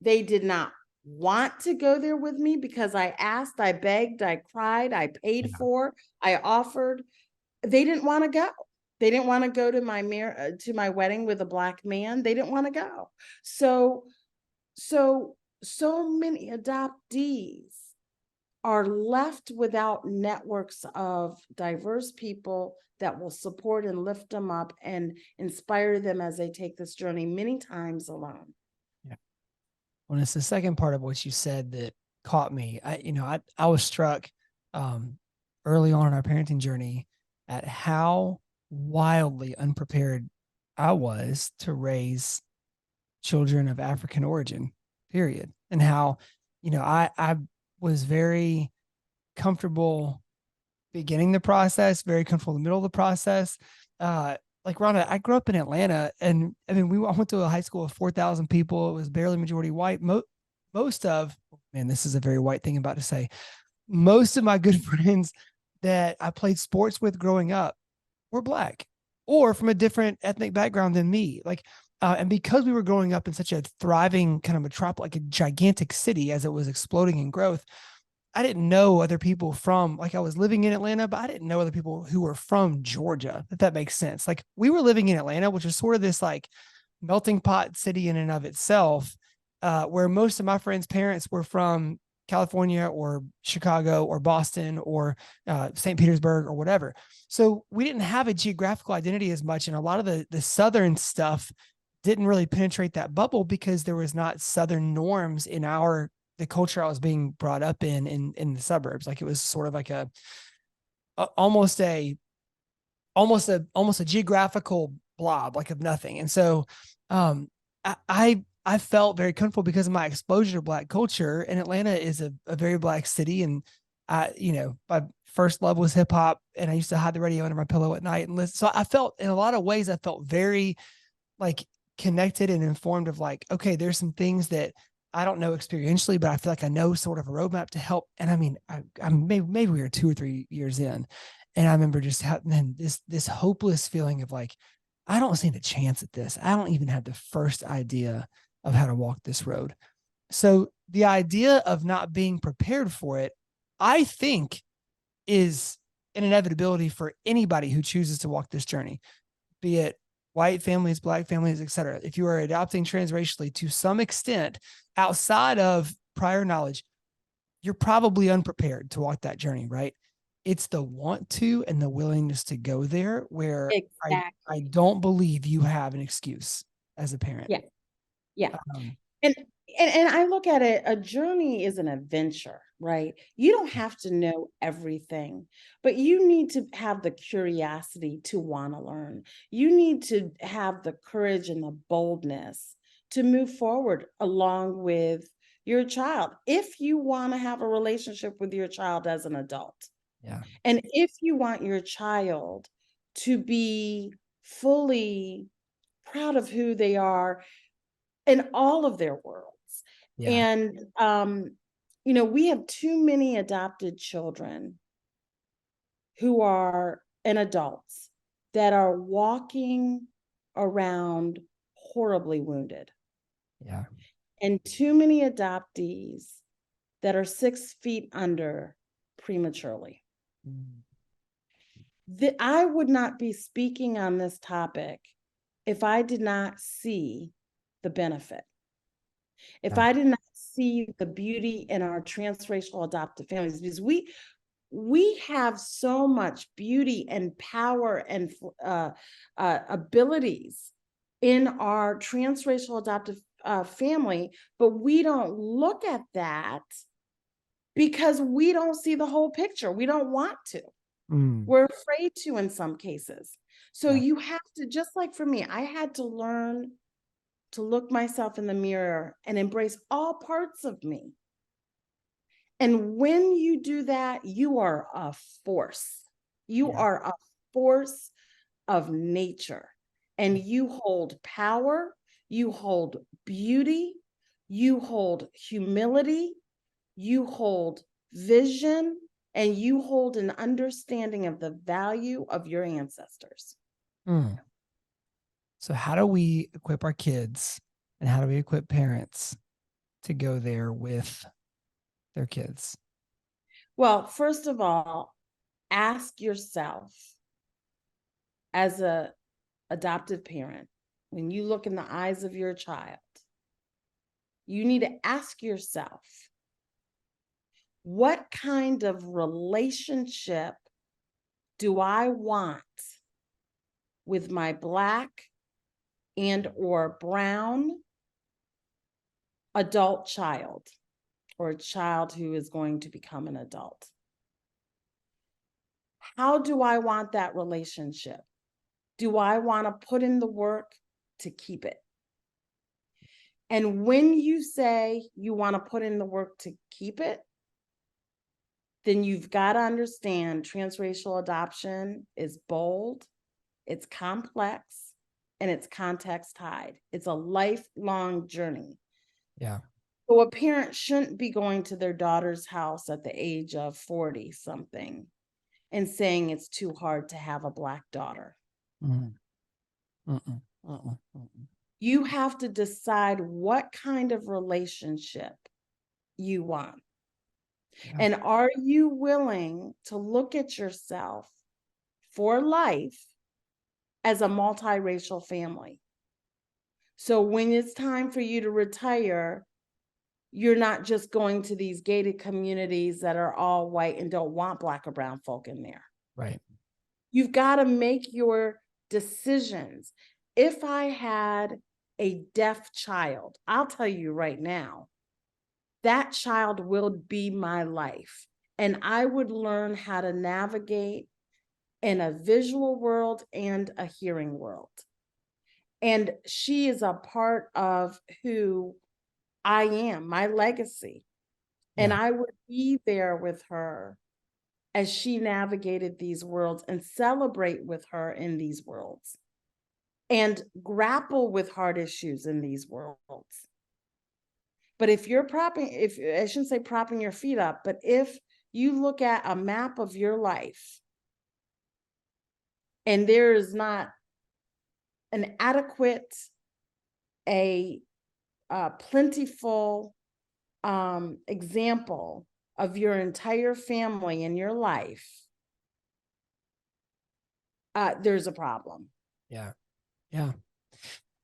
They did not want to go there with me because I asked, I begged, I cried, I paid yeah. for, I offered. They didn't want to go. They didn't want to go to my wedding with a Black man. They didn't want to go. So many adoptees are left without networks of diverse people that will support and lift them up and inspire them as they take this journey, many times alone. Yeah. Well, it's the second part of what you said that caught me. I was struck early on in our parenting journey at how wildly unprepared I was to raise children of African origin, period. And how, I was very comfortable beginning the process, very comfortable in the middle of the process. Like Rhonda, I grew up in Atlanta, and I mean, I went to a high school of 4,000 people. It was barely majority white. Most of, man, this is a very white thing I'm about to say. Most of my good friends that I played sports with growing up were Black or from a different ethnic background than me. And because we were growing up in such a thriving kind of metropolis, like a gigantic city as it was exploding in growth, I didn't know other people from, like, I was living in Atlanta, but I didn't know other people who were from Georgia, if that makes sense. Like, we were living in Atlanta, which is sort of this like melting pot city in and of itself, where most of my friends' parents were from California or Chicago or Boston or St. Petersburg or whatever. So we didn't have a geographical identity as much. And a lot of the Southern stuff didn't really penetrate that bubble because there was not Southern norms in the culture I was being brought up in the suburbs. Like, it was sort of like almost a geographical blob, like, of nothing. And so I felt very comfortable because of my exposure to Black culture. And Atlanta is a very Black city. And my first love was hip hop, and I used to hide the radio under my pillow at night and listen. So I felt, in a lot of ways, I felt very like connected and informed of, like, okay, there's some things that I don't know experientially, but I feel like I know sort of a roadmap to help. And I mean, I maybe we were 2 or 3 years in, and I remember just having this hopeless feeling of like, I don't stand a chance at this. I don't even have the first idea of how to walk this road. So the idea of not being prepared for it, I think, is an inevitability for anybody who chooses to walk this journey, be it white families, Black families, et cetera. If you are adopting transracially to some extent outside of prior knowledge, you're probably unprepared to walk that journey, right? It's the want to and the willingness to go there where I Exactly. don't believe you have an excuse as a parent. Yeah. Yeah. Um, And and I look at it, a journey is an adventure, right? You don't have to know everything, but you need to have the curiosity to want to learn. You need to have the courage and the boldness to move forward along with your child if you want to have a relationship with your child as an adult. yeah. And if you want your child to be fully proud of who they are in all of their worlds. Yeah. And we have too many adopted children who are and adults that are walking around horribly wounded, Yeah. and too many adoptees that are 6 feet under prematurely. Mm. I would not be speaking on this topic if I did not see the benefit. If Yeah. I did not see the beauty in our transracial adoptive families, because we have so much beauty and power and abilities in our transracial adoptive family, but we don't look at that because we don't see the whole picture. We don't want to. Mm. We're afraid to in some cases. So Yeah. you have to, just like for me, I had to learn to look myself in the mirror and embrace all parts of me. And when you do that, you are a force. You Yeah. are a force of nature, and you hold power, you hold beauty, you hold humility, you hold vision, and you hold an understanding of the value of your ancestors. Mm. So how do we equip our kids, and how do we equip parents to go there with their kids? Well, first of all, ask yourself as a adoptive parent, when you look in the eyes of your child, you need to ask yourself, what kind of relationship do I want with my Black and or brown adult child, or a child who is going to become an adult? How do I want that relationship? Do I want to put in the work to keep it? And when you say you want to put in the work to keep it, then you've got to understand transracial adoption is bold, it's complex, and it's context tied. It's a lifelong journey. Yeah. So a parent shouldn't be going to their daughter's house at the age of 40 something and saying it's too hard to have a Black daughter. Mm. Mm-mm. Mm-mm. Mm-mm. You have to decide what kind of relationship you want. Yeah. And are you willing to look at yourself for life as a multiracial family? So when it's time for you to retire, you're not just going to these gated communities that are all white and don't want Black or brown folk in there. Right. You've got to make your decisions. If I had a deaf child, I'll tell you right now, that child will be my life. And I would learn how to navigate in a visual world and a hearing world. And she is a part of who I am, my legacy. And Yeah. I would be there with her as she navigated these worlds and celebrate with her in these worlds and grapple with hard issues in these worlds. But if you're if I shouldn't say propping your feet up, but if you look at a map of your life and there is not an adequate, a plentiful example of your entire family in your life, there's a problem. Yeah. Yeah.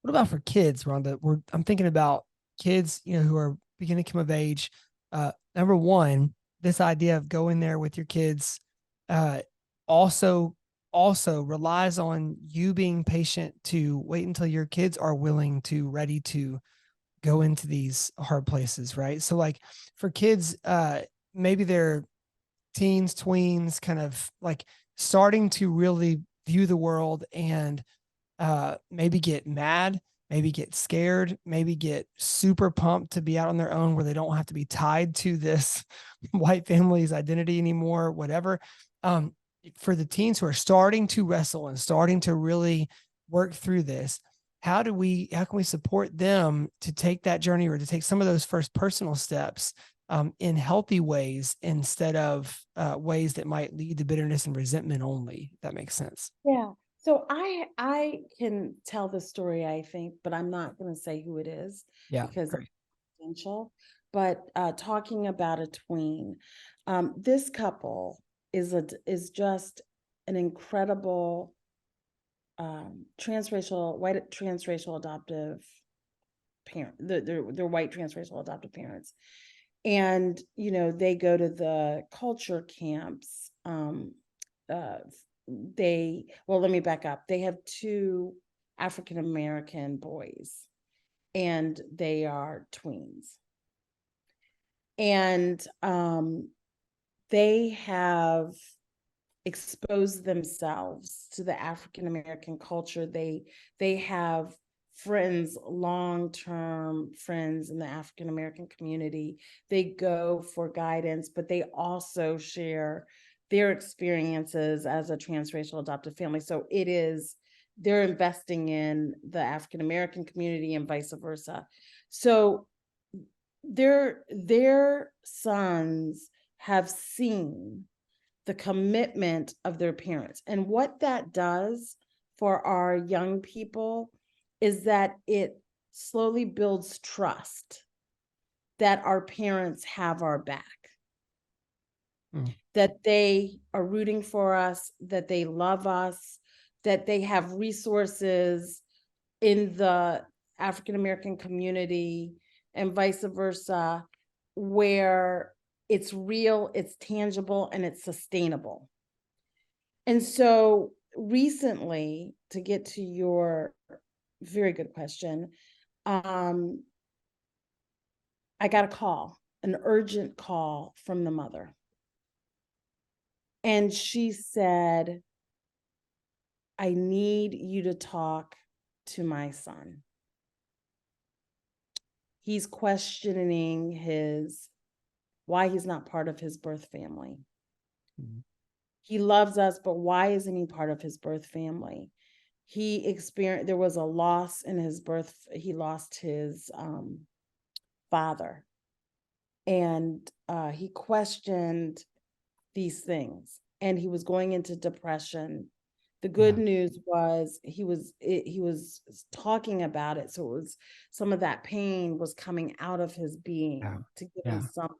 What about for kids, Rhonda? I'm thinking about kids, who are beginning to come of age. Number one, this idea of going there with your kids, also relies on you being patient to wait until your kids are willing to, ready to go into these hard places, right? So like for kids, maybe they're teens, tweens, kind of like starting to really view the world and maybe get mad, maybe get scared, maybe get super pumped to be out on their own where they don't have to be tied to this white family's identity anymore, whatever. For the teens who are starting to wrestle and starting to really work through this, how can we support them to take that journey or to take some of those first personal steps in healthy ways instead of ways that might lead to bitterness and resentment only? If that makes sense. Yeah. So I can tell the story, I think, but I'm not going to say who it is Yeah, because great. it's confidential. But talking about a tween, this couple is just an incredible white transracial adoptive parent. They're white transracial adoptive parents, and they go to the culture camps. Uh, let me back up. They have two African American boys, and they are tweens, and they have exposed themselves to the African American culture. They have friends, long-term friends in the African American community. They go for guidance, but they also share their experiences as a transracial adoptive family. So they're investing in the African American community and vice versa. So their sons have seen the commitment of their parents. And what that does for our young people is that it slowly builds trust that our parents have our back, that they are rooting for us, that they love us, that they have resources in the African American community and vice versa, where it's real, it's tangible, and it's sustainable. And so recently, to get to your very good question, I got a call, an urgent call from the mother. And she said, I need you to talk to my son. He's questioning why he's not part of his birth family. Mm-hmm. He loves us, but why isn't he part of his birth family? There was a loss in his birth. He lost his father. And he questioned these things, and he was going into depression. The good news was he was talking about it. So some of that pain was coming out of his being to give him something.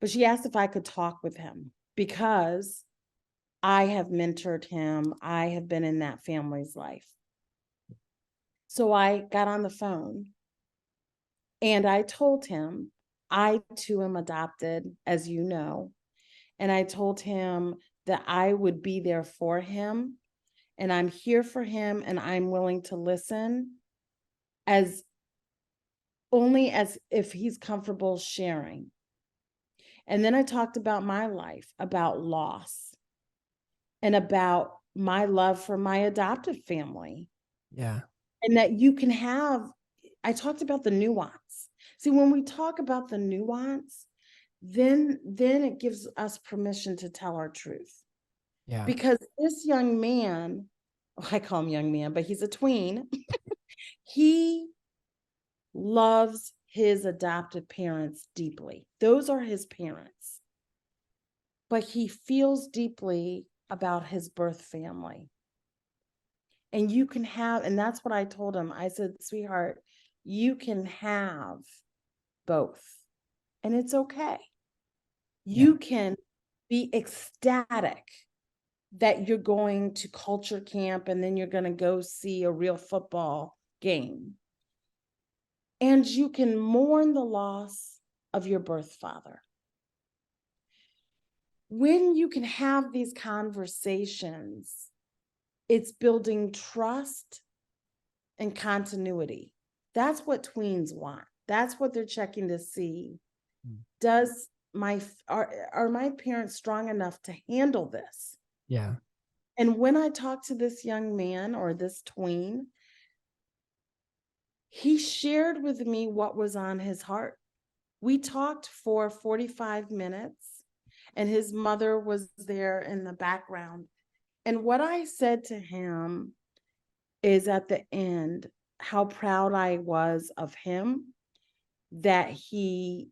But she asked if I could talk with him because I have mentored him. I have been in that family's life. So I got on the phone and I told him, I too am adopted, as you know. And I told him that I would be there for him and I'm here for him and I'm willing to listen as if he's comfortable sharing. And then I talked about my life, about loss, and about my love for my adoptive family. Yeah. And that I talked about the nuance. See, when we talk about the nuance, then it gives us permission to tell our truth. Yeah. Because this young man, I call him young man, but he's a tween. He loves his adopted parents deeply. Those are his parents. But he feels deeply about his birth family. And and that's what I told him. I said, sweetheart, you can have both. And it's okay. You can be ecstatic that you're going to culture camp and then you're going to go see a real football game. And you can mourn the loss of your birth father. When you can have these conversations, it's building trust and continuity. That's what tweens want. That's what they're checking to see. Are my parents strong enough to handle this? Yeah. And when I talked to this young man or this tween, he shared with me what was on his heart. We talked for 45 minutes and his mother was there in the background. And what I said to him is at the end, how proud I was of him that he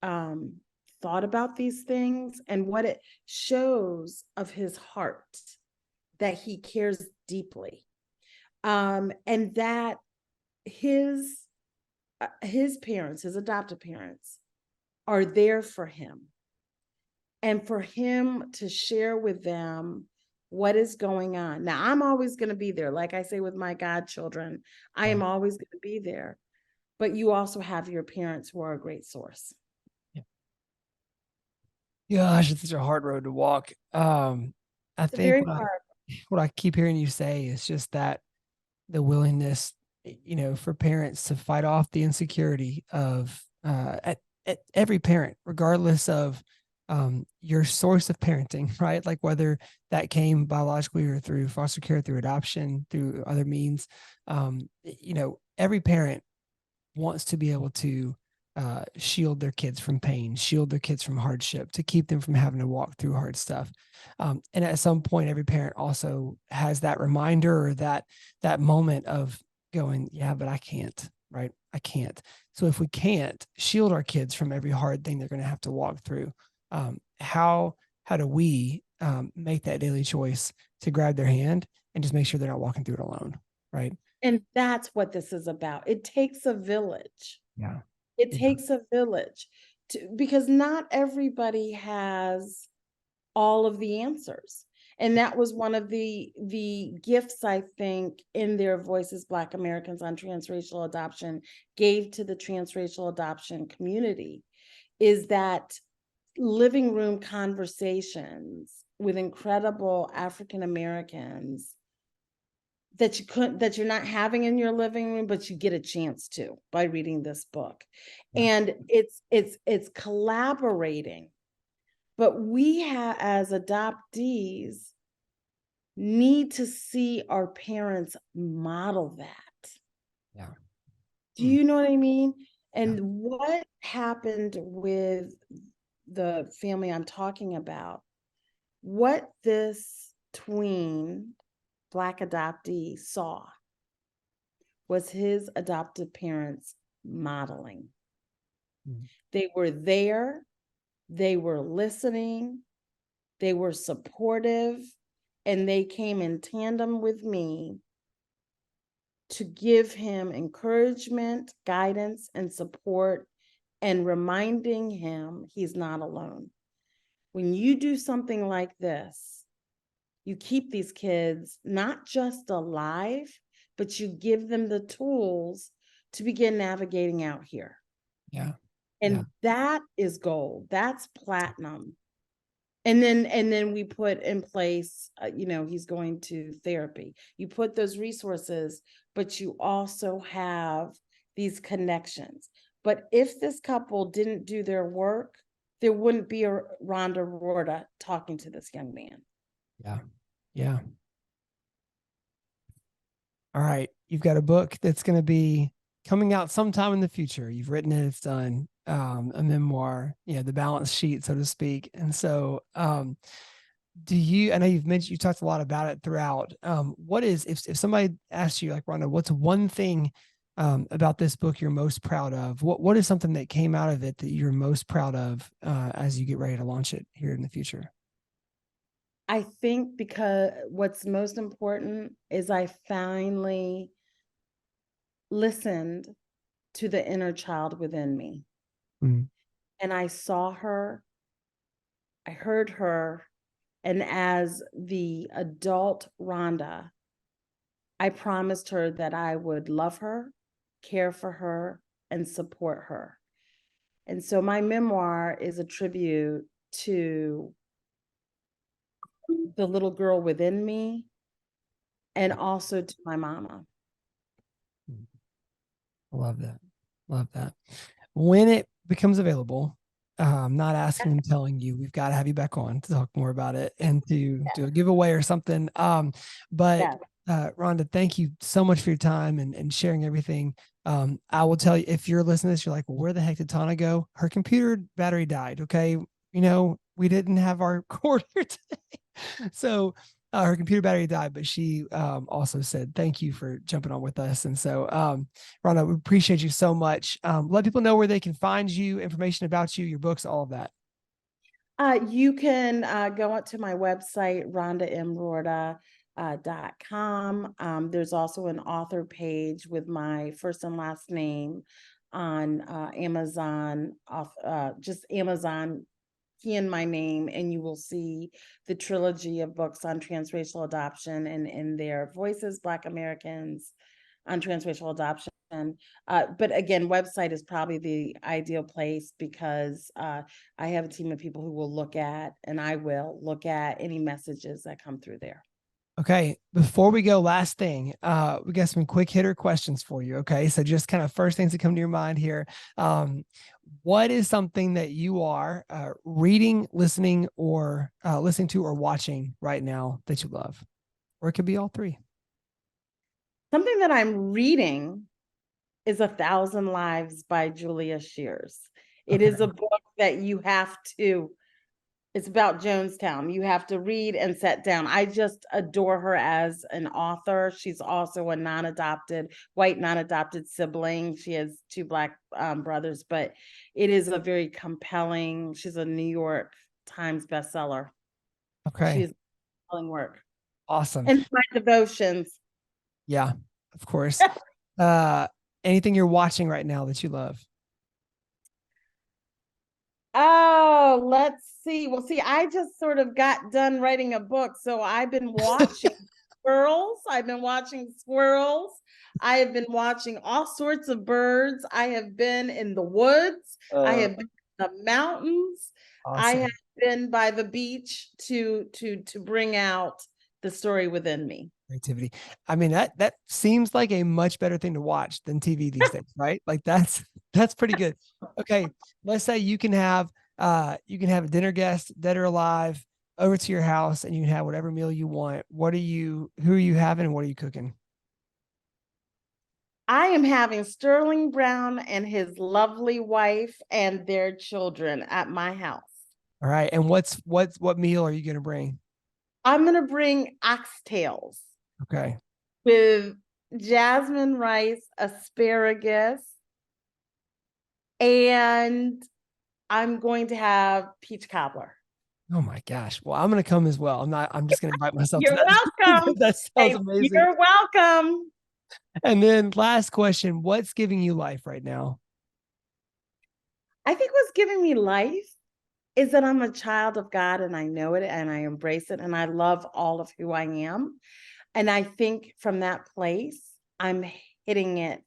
thought about these things and what it shows of his heart that he cares deeply. And that his parents, his adoptive parents, are there for him. And for him to share with them what is going on. Now, I'm always going to be there. Like I say with my godchildren, I am always going to be there. But you also have your parents who are a great source. Gosh, it's such a hard road to walk. I It's think very hard. what I keep hearing you say is just that the willingness, for parents to fight off the insecurity of at every parent, regardless of your source of parenting, right? Like whether that came biologically or through foster care, through adoption, through other means. Every parent wants to be able to shield their kids from pain, shield their kids from hardship, to keep them from having to walk through hard stuff. And at some point, every parent also has that reminder or that moment of going, yeah, but I can't, right? I can't. So if we can't shield our kids from every hard thing they're going to have to walk through, how do we make that daily choice to grab their hand and just make sure they're not walking through it alone, right? And that's what this is about. It takes a village. Yeah. It takes a village because not everybody has all of the answers. And that was one of the gifts, I think, in their Voices Black Americans on Transracial Adoption gave to the transracial adoption community, is that living room conversations with incredible African Americans that you're not having in your living room, but you get a chance to by reading this book. And it's collaborating. But we as adoptees need to see our parents model that. Yeah. Do you know what I mean? And what happened with the family I'm talking about, what this tween Black adoptee saw was his adoptive parents modeling. They were there, they were listening, they were supportive, and they came in tandem with me to give him encouragement, guidance, and support, and reminding him he's not alone. When you do something like this, you keep these kids not just alive, but you give them the tools to begin navigating out here. Yeah. And that is gold. That's platinum. And then we put in place, he's going to therapy. You put those resources, but you also have these connections. But if this couple didn't do their work, there wouldn't be a Rhonda Roorda talking to this young man. Yeah. Yeah. All right. You've got a book that's going to be coming out sometime in the future. You've written it, it's done. A memoir, the balance sheet, so to speak. And so, I know you talked a lot about it throughout. What is, if somebody asks you, like, Rhonda, what's one thing about this book you're most proud of? What is something that came out of it that you're most proud of as you get ready to launch it here in the future? I think because what's most important is I finally listened to the inner child within me. Mm. And I saw her, I heard her, and as the adult Rhonda, I promised her that I would love her, care for her, and support her. And so my memoir is a tribute to the little girl within me and also to my mama. Love that. Love that. When it becomes available, I'm not asking and telling you, we've got to have you back on to talk more about it and to do a giveaway or something. But Rhonda, thank you so much for your time and sharing everything. I will tell you, if you're listening to this, you're like, well, where the heck did Tana go? Her computer battery died. Okay. We didn't have our cord here today. So her computer battery died, but she also said, thank you for jumping on with us. And so, Rhonda, we appreciate you so much. Let people know where they can find you, information about you, your books, all of that. You can go out to my website, Rhonda M. Roorda. .com. There's also an author page with my first and last name on Amazon, just Amazon, key in my name, and you will see the trilogy of books on transracial adoption and in their voices, Black Americans on transracial adoption. But again, website is probably the ideal place because I have a team of people who will look at, and I will look at any messages that come through there. Okay, before we go, last thing, we got some quick hitter questions for you. Okay, so just kind of first things that come to your mind here. What is something that you are reading, listening, or listening to or watching right now that you love? Or it could be all three. Something that I'm reading is 1,000 Lives by Julia Shears. It is a book that you have to, it's about Jonestown. You have to read and sit down. I just adore her as an author. She's also a white non-adopted sibling. She has 2 Black brothers, but it is a very compelling, she's a New York Times bestseller. Okay. She's compelling work. Awesome. And my devotions. Yeah, of course. Anything you're watching right now that you love? Oh, let's see. Well, see, I just sort of got done writing a book, so I've been watching squirrels. I've been watching squirrels. I have been watching all sorts of birds. I have been in the woods. I have been in the mountains. Awesome. I have been by the beach to bring out the story within me. Creativity. I mean, that seems like a much better thing to watch than TV these days, right? Like that's pretty good. Okay, let's say you can have a dinner guest, dead or alive, over to your house, and you can have whatever meal you want. Who are you having, and what are you cooking? I am having Sterling Brown and his lovely wife and their children at my house. All right, and what meal are you going to bring? I'm going to bring oxtails. Okay. With jasmine rice, asparagus, and I'm going to have peach cobbler. Oh my gosh. Well, I'm going to come as well. I'm just going to invite myself. You're to that. welcome. That sounds amazing. You're welcome. And then last question, what's giving you life right now? I think what's giving me life is that I'm a child of God, and I know it, and I embrace it, and I love all of who I am. And I think from that place, I'm hitting it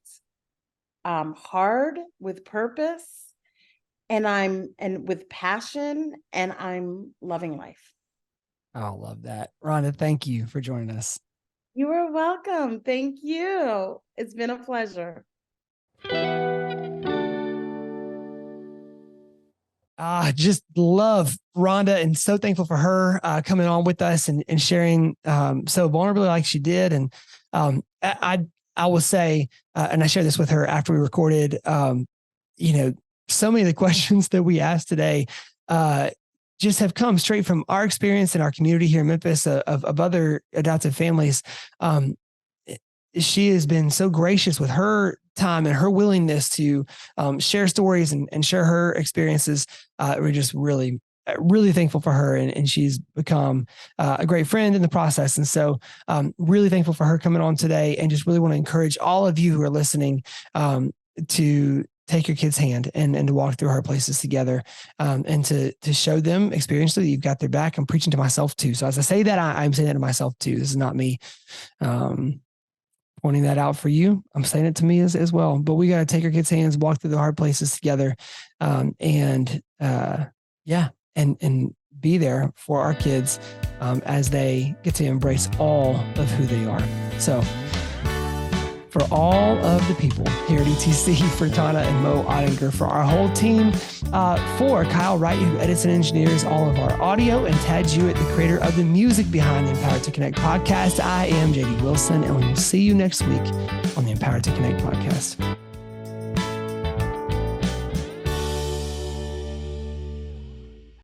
hard with purpose, and with passion, and I'm loving life. I love that. Rhonda, thank you for joining us. You are welcome. Thank you. It's been a pleasure. Just love Rhonda and so thankful for her coming on with us and sharing so vulnerably like she did. And I will say, and I shared this with her after we recorded, so many of the questions that we asked today just have come straight from our experience in our community here in Memphis of other adoptive families. She has been so gracious with her time and her willingness to share stories and share her experiences. We're just really, really thankful for her. And she's become a great friend in the process. And so really thankful for her coming on today, and just really want to encourage all of you who are listening to take your kid's hand and to walk through hard places together and to show them experientially that you've got their back. I'm preaching to myself too. So as I say that, I'm saying that to myself too. This is not me pointing that out for you. I'm saying it to me as well. But we got to take our kids' hands, walk through the hard places together, and be there for our kids as they get to embrace all of who they are. So for all of the people here at ETC, for Tana and Mo Ottinger, for our whole team, for Kyle Wright, who edits and engineers all of our audio, and Tad Jewett, the creator of the music behind the Empowered to Connect podcast, I am JD Wilson, and we will see you next week on the Empowered to Connect podcast.